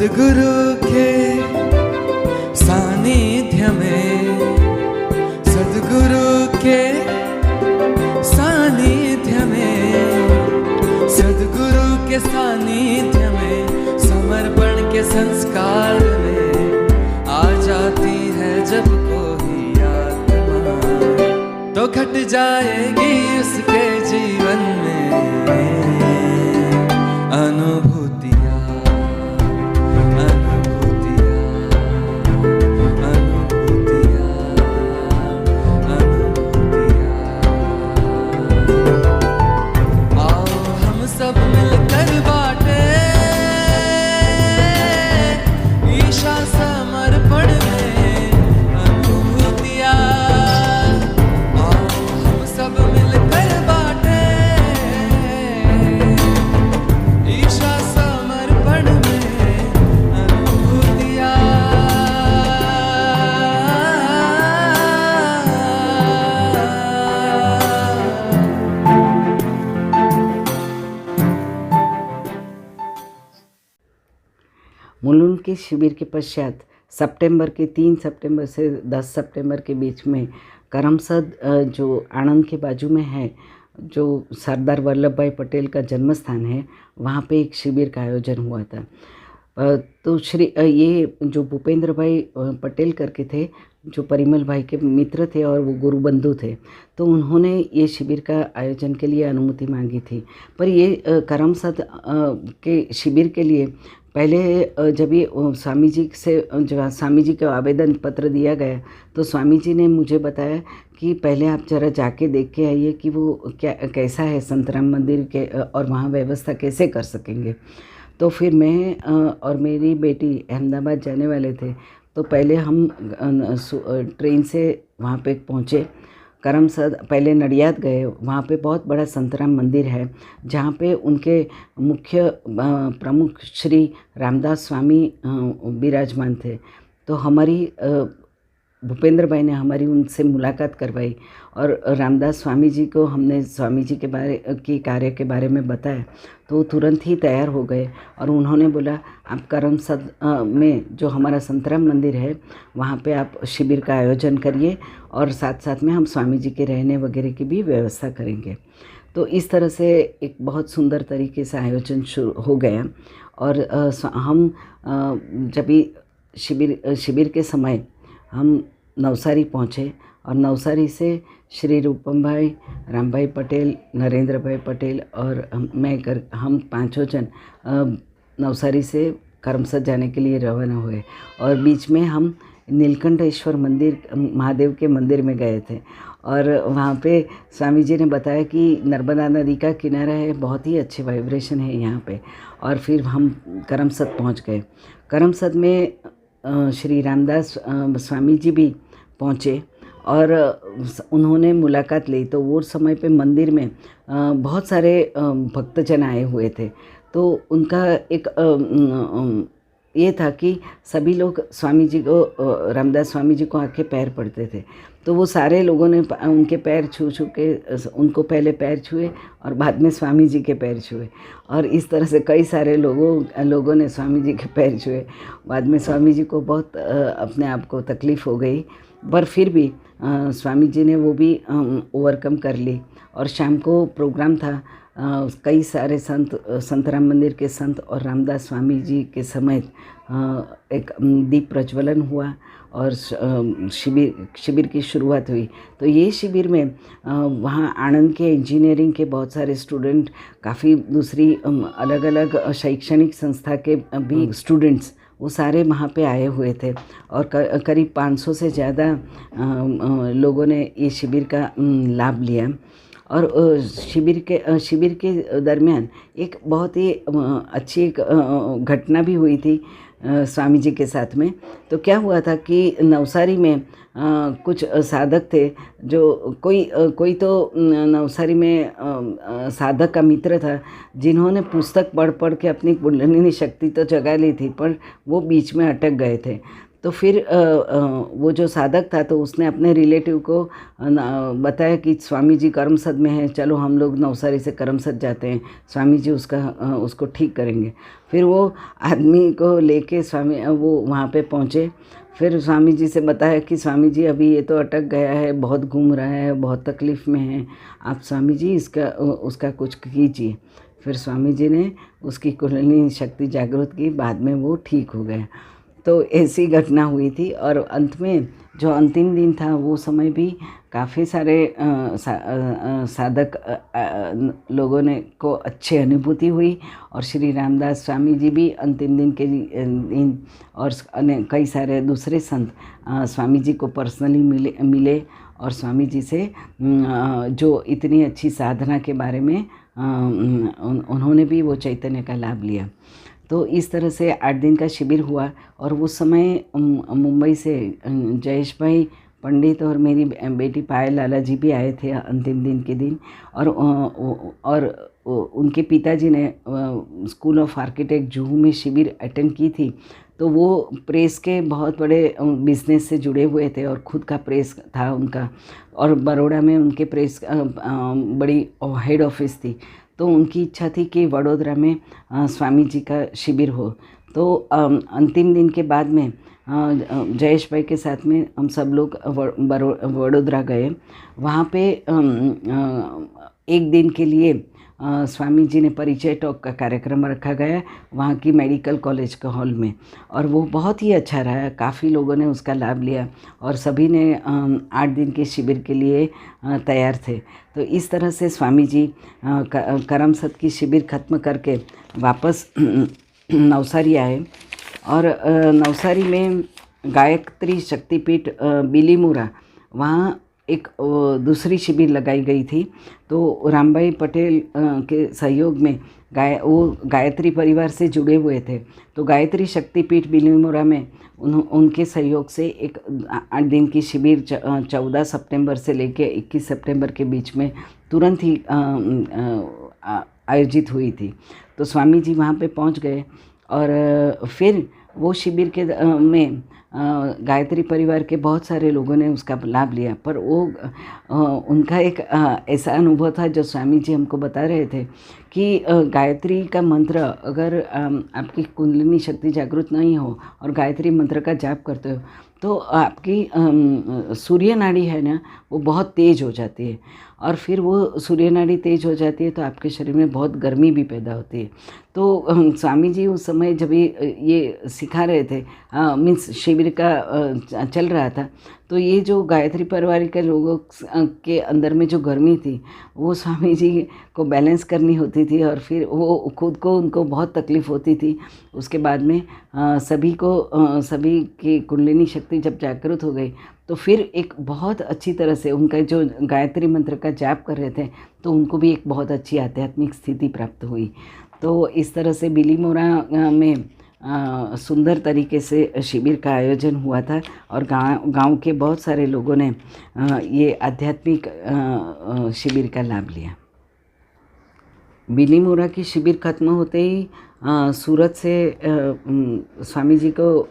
सद्गुरु के सानिध्य में, सद्गुरु के सानिध्य में, सद्गुरु के सानिध्य में, समर्पण के संस्कार में आ जाती है जब कोई आत्मा, तो घट जाएगी उसके जीवन में अनुभूतियाँ, अनुभूतियाँ, अनुभूतियाँ, अनुभूतियाँ। आओ हम सब मिलकर बाटे ईशा समर्पण में अनुभूतियाँ। आओ हम सब मिलकर बाटे ईशा समर्पण में अनुभूतियाँ। मुलुंड के शिविर के पश्चात सितंबर के 3 सितंबर से 10 सितंबर के बीच में करमसद जो आणंद के बाजू में है, जो सरदार वल्लभ भाई पटेल का जन्म स्थान है, वहाँ पे एक शिविर का आयोजन हुआ था। तो ये जो भूपेंद्र भाई पटेल करके थे, जो परिमल भाई के मित्र थे और वो गुरु बंधु थे, तो उन्होंने ये शिविर का आयोजन के लिए अनुमति मांगी थी। पर ये करमसद के शिविर के लिए पहले जब ये स्वामी जी से जो स्वामी जी का आवेदन पत्र दिया गया, तो स्वामी जी ने मुझे बताया कि पहले आप ज़रा जाके देख के आइए कि वो क्या कैसा है संत राम मंदिर के, और वहाँ व्यवस्था कैसे कर सकेंगे। तो फिर मैं और मेरी बेटी अहमदाबाद जाने वाले थे, तो पहले हम ट्रेन से वहाँ पे पहुँचे करमसद। पहले नडियाद गए, वहाँ पे बहुत बड़ा संतराम मंदिर है, जहाँ पे उनके मुख्य प्रमुख श्री रामदास स्वामी विराजमान थे। तो हमारी भूपेंद्र भाई ने हमारी उनसे मुलाकात करवाई और रामदास स्वामी जी को हमने स्वामी जी के कार्य के बारे में बताया, तो वो तुरंत ही तैयार हो गए और उन्होंने बोला आप करमसद में जो हमारा संतराम मंदिर है, वहाँ पे आप शिविर का आयोजन करिए और साथ साथ में हम स्वामी जी के रहने वगैरह की भी व्यवस्था करेंगे। तो इस तरह से एक बहुत सुंदर तरीके से आयोजन शुरू हो गया। और हम जब भी शिविर के समय हम नवसारी पहुँचे और नवसारी से श्री रूपम भाई, राम भाई पटेल, नरेंद्र भाई पटेल और हम पाँचों जन नवसारी से करमसद जाने के लिए रवाना हुए। और बीच में हम नीलकंठेश्वर मंदिर, महादेव के मंदिर में गए थे और वहाँ पे स्वामी जी ने बताया कि नर्मदा नदी का किनारा है, बहुत ही अच्छे वाइब्रेशन है यहाँ पे। और फिर हम करमसद पहुँच गए। करमसद में श्री रामदास स्वामी जी भी पहुँचे और उन्होंने मुलाकात ली। तो वो समय पे मंदिर में बहुत सारे भक्तजन आए हुए थे। तो उनका एक ये था कि सभी लोग स्वामी जी को, रामदास स्वामी जी को आके पैर पड़ते थे। तो वो सारे लोगों ने उनके पैर छू के उनको पहले पैर छुए और बाद में स्वामी जी के पैर छुए। और इस तरह से कई सारे लोगों ने स्वामी जी के पैर छुए। बाद में स्वामी जी को बहुत अपने आप को तकलीफ़ हो गई, पर फिर भी स्वामी जी ने वो भी ओवरकम कर ली। और शाम को प्रोग्राम था, कई सारे संतराम मंदिर के संत और रामदास स्वामी जी के समेत एक दीप प्रज्वलन हुआ और शिविर की शुरुआत हुई। तो ये शिविर में वहाँ आनंद के इंजीनियरिंग के बहुत सारे स्टूडेंट, काफ़ी दूसरी अलग अलग शैक्षणिक संस्था के भी स्टूडेंट्स, वो सारे वहाँ पे आए हुए थे। और करीब 500 से ज़्यादा लोगों ने ये शिविर का लाभ लिया। और शिविर के दरमियान एक बहुत ही अच्छी घटना भी हुई थी स्वामी जी के साथ में। तो क्या हुआ था कि नवसारी में कुछ साधक थे, जो कोई तो नवसारी में साधक का मित्र था, जिन्होंने पुस्तक पढ़ के अपनी कुंडलिनी शक्ति तो जगा ली थी, पर वो बीच में अटक गए थे। तो फिर वो जो साधक था तो उसने अपने रिलेटिव को बताया कि स्वामी जी करमसद में है, चलो हम लोग नवसारी से करमसद जाते हैं, स्वामी जी उसको ठीक करेंगे। फिर वो आदमी को लेके वो वहाँ पे पहुँचे। फिर स्वामी जी से बताया कि स्वामी जी अभी ये तो अटक गया है, बहुत घूम रहा है, बहुत तकलीफ़ में है, आप स्वामी जी उसका कुछ कीजिए। फिर स्वामी जी ने उसकी कुंडलिनी शक्ति जागृत की, बाद में वो ठीक हो गया। तो ऐसी घटना हुई थी। और अंत में जो अंतिम दिन था वो समय भी काफ़ी सारे साधक लोगों ने को अच्छी अनुभूति हुई। और श्री रामदास स्वामी जी भी अंतिम दिन के दिन और कई सारे दूसरे संत स्वामी जी को पर्सनली मिले और स्वामी जी से जो इतनी अच्छी साधना के बारे में उन्होंने भी वो चैतन्य का लाभ लिया। तो इस तरह से 8 दिन का शिविर हुआ। और उस समय मुंबई से जयेश भाई पंडित और मेरी बेटी पायल लाला जी भी आए थे अंतिम दिन के दिन। और उनके पिताजी ने स्कूल ऑफ आर्किटेक्ट जुहू में शिविर अटेंड की थी। तो वो प्रेस के बहुत बड़े बिजनेस से जुड़े हुए थे और ख़ुद का प्रेस था उनका। और बड़ौदा में उनके प्रेस बड़ी हेड ऑफिस थी। तो उनकी इच्छा थी कि वडोदरा में स्वामी जी का शिविर हो। तो अंतिम दिन के बाद में जयेश भाई के साथ में हम सब लोग वडोदरा गए। वहाँ पे एक दिन के लिए स्वामी जी ने परिचय टॉक का कार्यक्रम रखा गया वहाँ की मेडिकल कॉलेज के हॉल में। और वो बहुत ही अच्छा रहा, काफ़ी लोगों ने उसका लाभ लिया और सभी ने 8 दिन के शिविर के लिए तैयार थे। तो इस तरह से स्वामी जी करमसद की शिविर ख़त्म करके वापस नवसारी आए। और नवसारी में गायत्री शक्तिपीठ बिलीमोरा वहाँ एक दूसरी शिविर लगाई गई थी। तो रामभाई पटेल के सहयोग में वो गायत्री परिवार से जुड़े हुए थे। तो गायत्री शक्तिपीठ बिलीमोरा में उनके सहयोग से एक 8 दिन की शिविर 14 सितंबर से लेकर 21 सितंबर के बीच में तुरंत ही आयोजित हुई थी। तो स्वामी जी वहाँ पे पहुँच गए और फिर वो शिविर के में गायत्री परिवार के बहुत सारे लोगों ने उसका लाभ लिया। पर वो उनका एक ऐसा अनुभव था जो स्वामी जी हमको बता रहे थे कि गायत्री का मंत्र अगर आपकी कुंडलिनी शक्ति जागृत नहीं हो और गायत्री मंत्र का जाप करते हो तो आपकी सूर्य नाड़ी है ना वो बहुत तेज़ हो जाती है। और फिर वो सूर्य नाड़ी तेज़ हो जाती है तो आपके शरीर में बहुत गर्मी भी पैदा होती है। तो स्वामी जी उस समय जब ये सिखा रहे थे मीन्स शिविर का चल रहा था, तो ये जो गायत्री परिवार के लोगों के अंदर में जो गर्मी थी वो स्वामी जी को बैलेंस करनी होती थी और फिर वो खुद को उनको बहुत तकलीफ़ होती थी। उसके बाद में सभी की कुंडलिनी शक्ति जब जागृत हो गई तो फिर एक बहुत अच्छी तरह से उनका जो गायत्री मंत्र का जाप कर रहे थे तो उनको भी एक बहुत अच्छी आध्यात्मिक स्थिति प्राप्त हुई। तो इस तरह से बिलीमोरा में सुंदर तरीके से शिविर का आयोजन हुआ था और गांव के बहुत सारे लोगों ने ये आध्यात्मिक शिविर का लाभ लिया। बिलीमोरा की शिविर खत्म होते ही सूरत से स्वामी जी को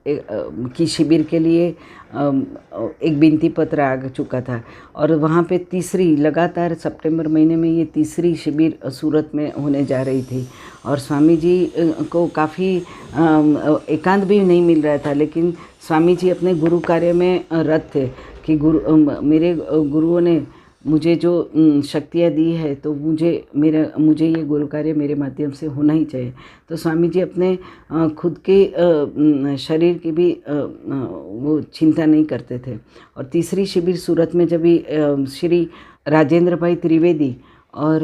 की शिविर के लिए एक विनती पत्र आ चुका था और वहाँ पे तीसरी लगातार सितंबर महीने में ये तीसरी शिविर सूरत में होने जा रही थी। और स्वामी जी को काफ़ी एकांत भी नहीं मिल रहा था, लेकिन स्वामी जी अपने गुरु कार्य में रत थे कि मेरे गुरुओं ने मुझे जो शक्तियाँ दी है तो मुझे ये गुरु कार्य मेरे माध्यम से होना ही चाहिए। तो स्वामी जी अपने खुद के शरीर की भी वो चिंता नहीं करते थे। और तीसरी शिविर सूरत में जब श्री राजेंद्र भाई त्रिवेदी और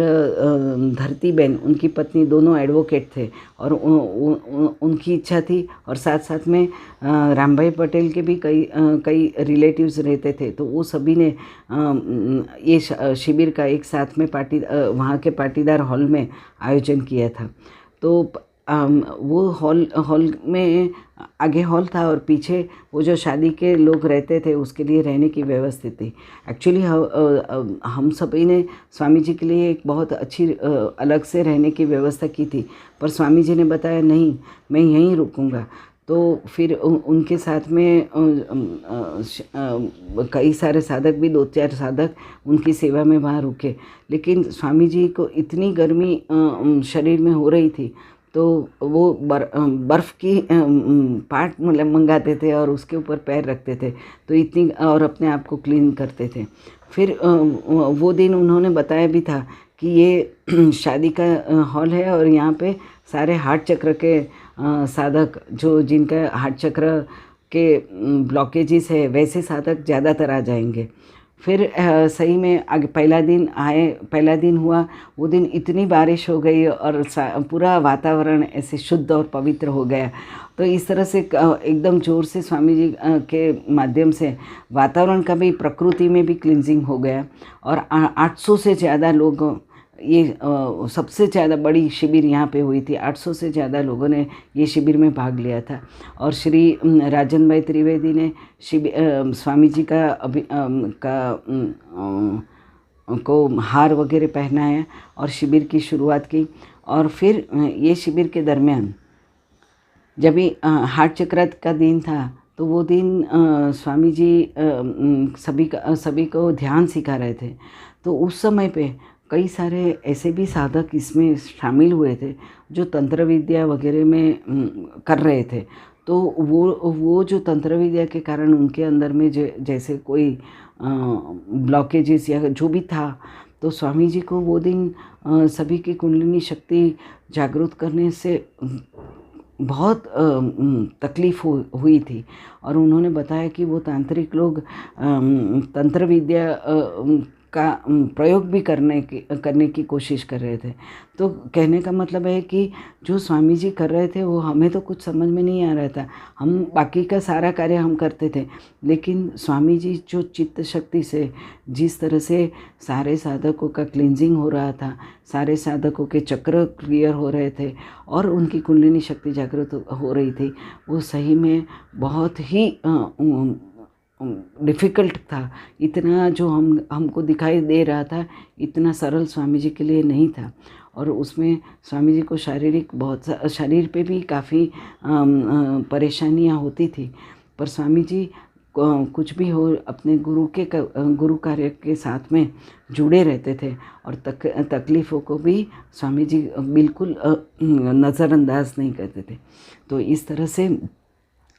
धरती बहन उनकी पत्नी दोनों एडवोकेट थे और उनकी इच्छा थी और साथ साथ में रामभाई पटेल के भी कई रिलेटिव्स रहते थे। तो वो सभी ने ये शिविर का एक साथ में वहाँ के पाटीदार हॉल में आयोजन किया था। तो वो हॉल में आगे हॉल था और पीछे वो जो शादी के लोग रहते थे उसके लिए रहने की व्यवस्था थी। एक्चुअली हम सभी ने स्वामी जी के लिए एक बहुत अच्छी अलग से रहने की व्यवस्था की थी, पर स्वामी जी ने बताया नहीं, मैं यहीं रुकूंगा। तो फिर उनके साथ में कई सारे साधक भी, 2-4 साधक उनकी सेवा में वहाँ रुके। लेकिन स्वामी जी को इतनी गर्मी शरीर में हो रही थी, तो वो बर्फ़ की पाट मतलब मंगाते थे और उसके ऊपर पैर रखते थे, तो इतनी, और अपने आप को क्लीन करते थे। फिर वो दिन उन्होंने बताया भी था कि ये शादी का हॉल है और यहाँ पे सारे हार्ट चक्र के साधक, जो जिनका हार्ट चक्र के ब्लॉकेजेस है, वैसे साधक ज़्यादातर आ जाएंगे। फिर सही में आगे पहला दिन हुआ, वो दिन इतनी बारिश हो गई और पूरा वातावरण ऐसे शुद्ध और पवित्र हो गया। तो इस तरह से एकदम ज़ोर से स्वामी जी के माध्यम से वातावरण का भी, प्रकृति में भी क्लिनजिंग हो गया। और 800 से ज़्यादा लोग, ये सबसे ज़्यादा बड़ी शिविर यहाँ पे हुई थी। 800 से ज़्यादा लोगों ने ये शिविर में भाग लिया था। और श्री राजन भाई त्रिवेदी ने स्वामी जी को हार वगैरह पहनाया और शिविर की शुरुआत की। और फिर ये शिविर के दरमियान जब भी हार्ट चक्र का दिन था, तो वो दिन स्वामी जी सभी को ध्यान सिखा रहे थे। तो उस समय पे कई सारे ऐसे भी साधक इसमें शामिल हुए थे जो तंत्र विद्या वगैरह में कर रहे थे। तो वो जो तंत्र विद्या के कारण उनके अंदर में जैसे कोई ब्लॉकेजेस या जो भी था, तो स्वामी जी को वो दिन सभी की कुंडलिनी शक्ति जागृत करने से बहुत तकलीफ़ हुई थी। और उन्होंने बताया कि वो तांत्रिक लोग तंत्र विद्या का प्रयोग भी करने की कोशिश कर रहे थे। तो कहने का मतलब है कि जो स्वामी जी कर रहे थे वो हमें तो कुछ समझ में नहीं आ रहा था, हम बाकी का सारा कार्य हम करते थे, लेकिन स्वामी जी जो चित्त शक्ति से जिस तरह से सारे साधकों का क्लींजिंग हो रहा था, सारे साधकों के चक्र क्लियर हो रहे थे और उनकी कुंडलिनी शक्ति जागृत हो रही थी, वो सही में बहुत ही डिफ़िकल्ट था। इतना जो हमको दिखाई दे रहा था, इतना सरल स्वामी जी के लिए नहीं था। और उसमें स्वामी जी को शरीर पे भी काफ़ी परेशानियां होती थी, पर स्वामी जी कुछ भी हो अपने गुरु कार्य के साथ में जुड़े रहते थे और तकलीफ़ों को भी स्वामी जी बिल्कुल नज़रअंदाज नहीं करते थे। तो इस तरह से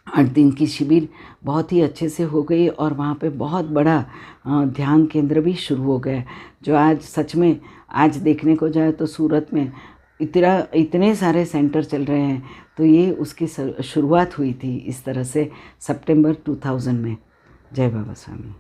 8 दिन की शिविर बहुत ही अच्छे से हो गई और वहाँ पे बहुत बड़ा ध्यान केंद्र भी शुरू हो गया, जो आज सच में आज देखने को जाए तो सूरत में इतने सारे सेंटर चल रहे हैं। तो ये उसकी शुरुआत हुई थी इस तरह से सितंबर 2000 में। जय बाबा स्वामी।